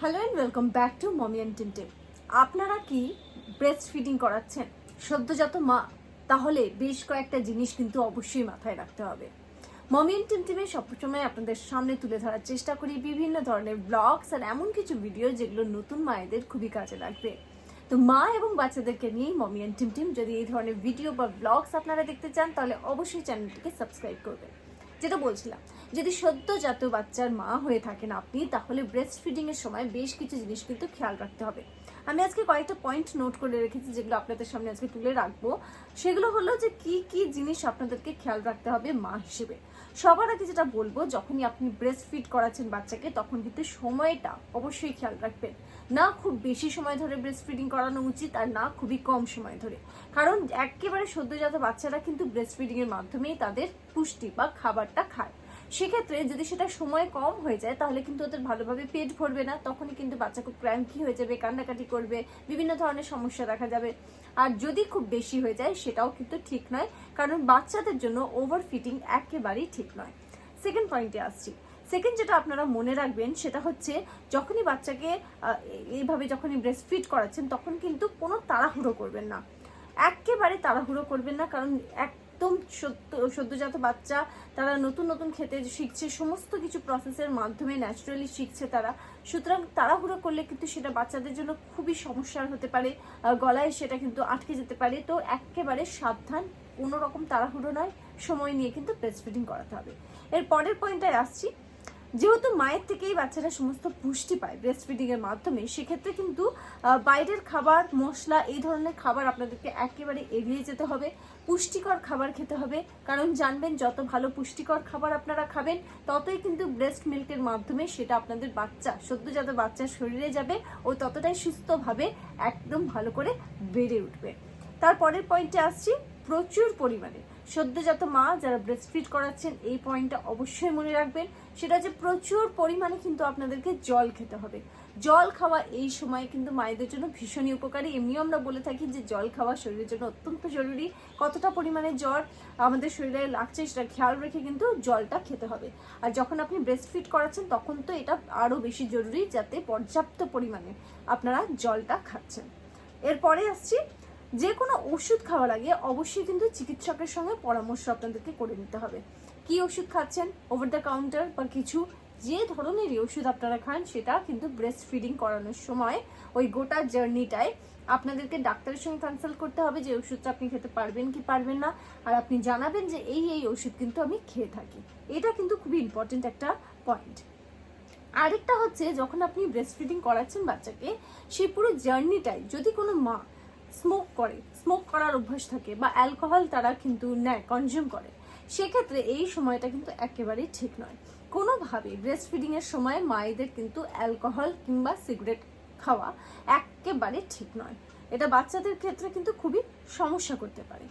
Hello and welcome back to mommy and Timtim. আপনারা কি breast feeding করাচ্ছেন? সদ্যজাত মা, তাহলে বেশ কয়েকটা জিনিস কিন্তু অবশ্যই মাথায় রাখতে হবে। মমি অ্যান্ড টিমটিমে সবসময় আপনাদের সামনে তুলে ধরার চেষ্টা করি বিভিন্ন ধরনের ব্লগস আর এমন কিছু ভিডিও যেগুলো নতুন মায়েদের খুবই কাজে লাগবে। তো মা এবং বাচ্চাদেরকে নিয়েই মমি অ্যান্ড টিমটিম। যদি এই ধরনের ভিডিও বা ব্লগস আপনারা দেখতে চান তাহলে অবশ্যই চ্যানেলটিকে সাবস্ক্রাইব করবেন। যেটা বলছিলাম, যদি সদ্যজাত বাচ্চার মা হয়ে থাকেন আপনি, তাহলে ব্রেস্ট ফিডিং এর সময় বেশ কিছু জিনিস কিন্তু খেয়াল রাখতে হবে। আমি আজকে কয়েকটা পয়েন্ট নোট করে রেখেছি যেগুলো আপনাদের সামনে আজকে তুলে রাখবো। সেগুলো হলো যে কি কি জিনিস আপনাদেরকে খেয়াল রাখতে হবে মা হিসেবে। সবার আগে যেটা বলবো, যখনই আপনি ব্রেস্ট ফিড করাচ্ছেন বাচ্চাকে তখন কিন্তু সময়টা অবশ্যই খেয়াল রাখবেন। না খুব বেশি সময় ধরে ব্রেস্ট ফিডিং করানো উচিত আর না খুবই কম সময় ধরে, কারণ একেবারে সদ্যজাত বাচ্চারা কিন্তু ব্রেস্ট ফিডিং এর মাধ্যমেই তাদের পুষ্টি বা খাবারটা খায়। সেক্ষেত্রে যদি সেটা সময় কম হয়ে যায় তাহলে কিন্তু ওদের ভালোভাবে পেট ভরবে না, তখনই কিন্তু বাচ্চা খুব ক্র্যাঙ্কি হয়ে যাবে, কান্নাকাটি করবে, বিভিন্ন ধরনের সমস্যা দেখা যাবে। আর যদি খুব বেশি হয়ে যায় সেটাও কিন্তু ঠিক নয়, কারণ বাচ্চাদের জন্য ওভার ফিটিং একেবারেই ঠিক নয়। সেকেন্ড পয়েন্টে আসছি। সেকেন্ড যেটা আপনারা মনে রাখবেন সেটা হচ্ছে, যখনই বাচ্চাকে এইভাবে যখনই ব্রেস্ট ফিড করাচ্ছেন তখন কিন্তু কোনো তাড়াহুড়ো করবেন না, একেবারে তাড়াহুড়ো করবেন না। কারণ একদম সদ্যজাত বাচ্চা, তারা নতুন নতুন খেতে শিখছে, সমস্ত কিছু প্রসেসের মাধ্যমে ন্যাচারালি শিখছে তারা। সুতরাং তাড়াহুড়ো করলে কিন্তু সেটা বাচ্চাদের জন্য খুবই সমস্যার হতে পারে, গলায় সেটা কিন্তু আটকে যেতে পারে। তো একেবারে সাবধান, কোনো রকম তাড়াহুড়ো নয়, সময় নিয়ে কিন্তু ব্রেস্ট ফিডিং করাতে হবে। এর পরের পয়েন্টটায় আসছি। যেহেতু মায়ের থেকেই বাচ্চারা সমস্ত পুষ্টি পায় ব্রেস্ট ফিডিং এর মাধ্যমে, সেক্ষেত্রে কিন্তু বাইরের খাবার, মশলা, এই ধরনের খাবার আপনাদেরকে একেবারে এড়িয়ে যেতে হবে। পুষ্টিকর খাবার খেতে হবে, কারণ জানবেন যত ভালো পুষ্টিকর খাবার আপনারা খাবেন ততই কিন্তু ব্রেস্ট মিল্কের মাধ্যমে সেটা আপনাদের বাচ্চা, সদ্যজাত বাচ্চার শরীরে যাবে ও ততটাই সুস্থভাবে একদম ভালো করে বেড়ে উঠবে। তারপরের পয়েন্টে আসছি, প্রচুর পরিমাণে সদ্যজাত মা যারা ব্রেস্ট ফিড করাচ্ছেন এই পয়েন্টটা অবশ্যই মনে রাখবেন। সেটা যে প্রচুর পরিমাণে কিন্তু আপনাদেরকে জল খেতে হবে। জল খাওয়া এই সময় কিন্তু মায়েদের জন্য ভীষণই উপকারী। এমনিও আমরা বলে থাকি যে জল খাওয়া শরীরের জন্য অত্যন্ত জরুরি। কতটা পরিমাণে জল আমাদের শরীরে লাগছে সেটা খেয়াল রেখে কিন্তু জলটা খেতে হবে। আর যখন আপনি ব্রেস্ট ফিড করাচ্ছেন তখন তো এটা আরও বেশি জরুরি, যাতে পর্যাপ্ত পরিমাণে আপনারা জলটা খাচ্ছেন। এরপরে আসছি, যে কোনো ওষুধ খাওয়ার আগে অবশ্যই কিন্তু চিকিৎসকের সঙ্গে পরামর্শ আপনাদেরকে করে নিতে হবে। কি ওষুধ খাচ্ছেন, ওভার দ্য কাউন্টার বা কিছু, যে ধরনেরই ওষুধ আপনারা খান সেটা কিন্তু ব্রেস্ট ফিডিং করানোর সময় ওই গোটা জার্নিটায় আপনাদেরকে ডাক্তারের সঙ্গে কনসাল্ট করতে হবে যে ওষুধটা আপনি খেতে পারবেন কি পারবেন না। আর আপনি জানাবেন যে এই ওষুধ কিন্তু আমি খেয়ে থাকি। এটা কিন্তু খুবই ইম্পর্টেন্ট একটা পয়েন্ট। আরেকটা হচ্ছে, যখন আপনি ব্রেস্ট ফিডিং করাচ্ছেন বাচ্চাকে, সেই পুরো জার্নিটাই যদি কোনো মা স্মোক করার অভ্যাস থাকে বা অ্যালকোহল তারা কিন্তু নেয়, কনজিউম করে, সেক্ষেত্রে এই সময়টা কিন্তু একেবারেই ঠিক নয়। কোনোভাবে ব্রেস্ট ফিডিং এর সময় মায়েদের কিন্তু অ্যালকোহল কিংবা সিগারেট খাওয়া একেবারে ঠিক নয়। এটা বাচ্চাদের ক্ষেত্রে কিন্তু খুবই সমস্যা করতে পারে।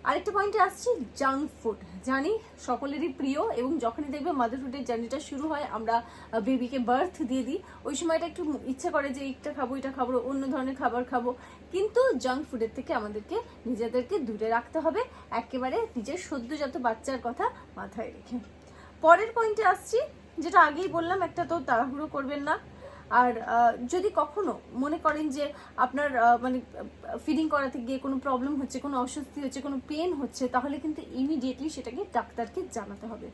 আরেকটা পয়েন্টে আসছি, জাঙ্ক ফুড। জানি সকলেরই প্রিয়, এবং যখনই দেখবে মাদারহুডের জার্নিটা শুরু হয়, আমরা বেবিকে বার্থ দিয়ে দিই, ওই সময়টা একটু ইচ্ছে করে যে এটা খাবো, এটা খাবো, অন্য ধরনের খাবার খাবো। কিন্তু জাঙ্ক ফুডের থেকে আমাদেরকে নিজেদেরকে দূরে রাখতে হবে, একেবারে নিজের সদ্যজাত বাচ্চার কথা মাথায় রেখে। পরের পয়েন্টে আসছি, যেটা আগেই বললাম, একটা তো তাড়াহুড়ো করবেন না। আর যদি কখনো মনে করেন যে আপনার মানে ফিডিং করাতে গিয়ে কোনো প্রবলেম হচ্ছে, কোনো অস্বস্তি হচ্ছে, কোনো পেন হচ্ছে, তাহলে কিন্তু ইমিডিয়েটলি সেটাকে ডাক্তারকে জানাতে হবে।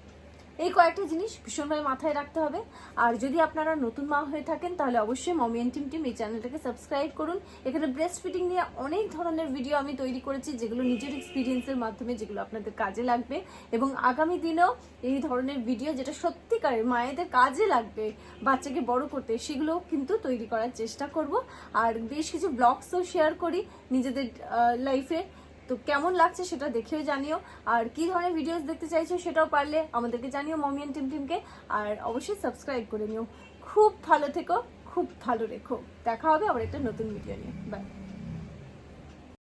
এই কয়েকটা জিনিস ভীষণভাবে মাথায় রাখতে হবে। আর যদি আপনারা নতুন মা হয়ে থাকেন তাহলে অবশ্যই মমি অ্যান্ড টিমটিম এই চ্যানেলটাকে সাবস্ক্রাইব করুন। এখানে ব্রেস্ট ফিডিং নিয়ে অনেক ধরনের ভিডিও আমি তৈরি করেছি, যেগুলো নিজের এক্সপিরিয়েন্সের মাধ্যমে, যেগুলো আপনাদের কাজে লাগবে। এবং আগামী দিনেও এই ধরনের ভিডিও যেটা সত্যিকারের মায়েদের কাজে লাগবে বাচ্চাকে বড় করতে, সেগুলো কিন্তু তৈরি করার চেষ্টা করব। আর বেশ কিছু ব্লগসও শেয়ার করি নিজেদের লাইফে। তো কেমন লাগছে সেটা দেখেও জানিও, আর কি ধরনের ভিডিওস দেখতে চাইছো সেটাও পারলে আমাদেরকে জানিও মমি অ্যান্ড টিমটিমকে। আর অবশ্যই সাবস্ক্রাইব করে নিও। খুব ভালো থেকো, খুব ভালো রেখো। দেখা হবে আবার একটা নতুন ভিডিও নিয়ে। বাই।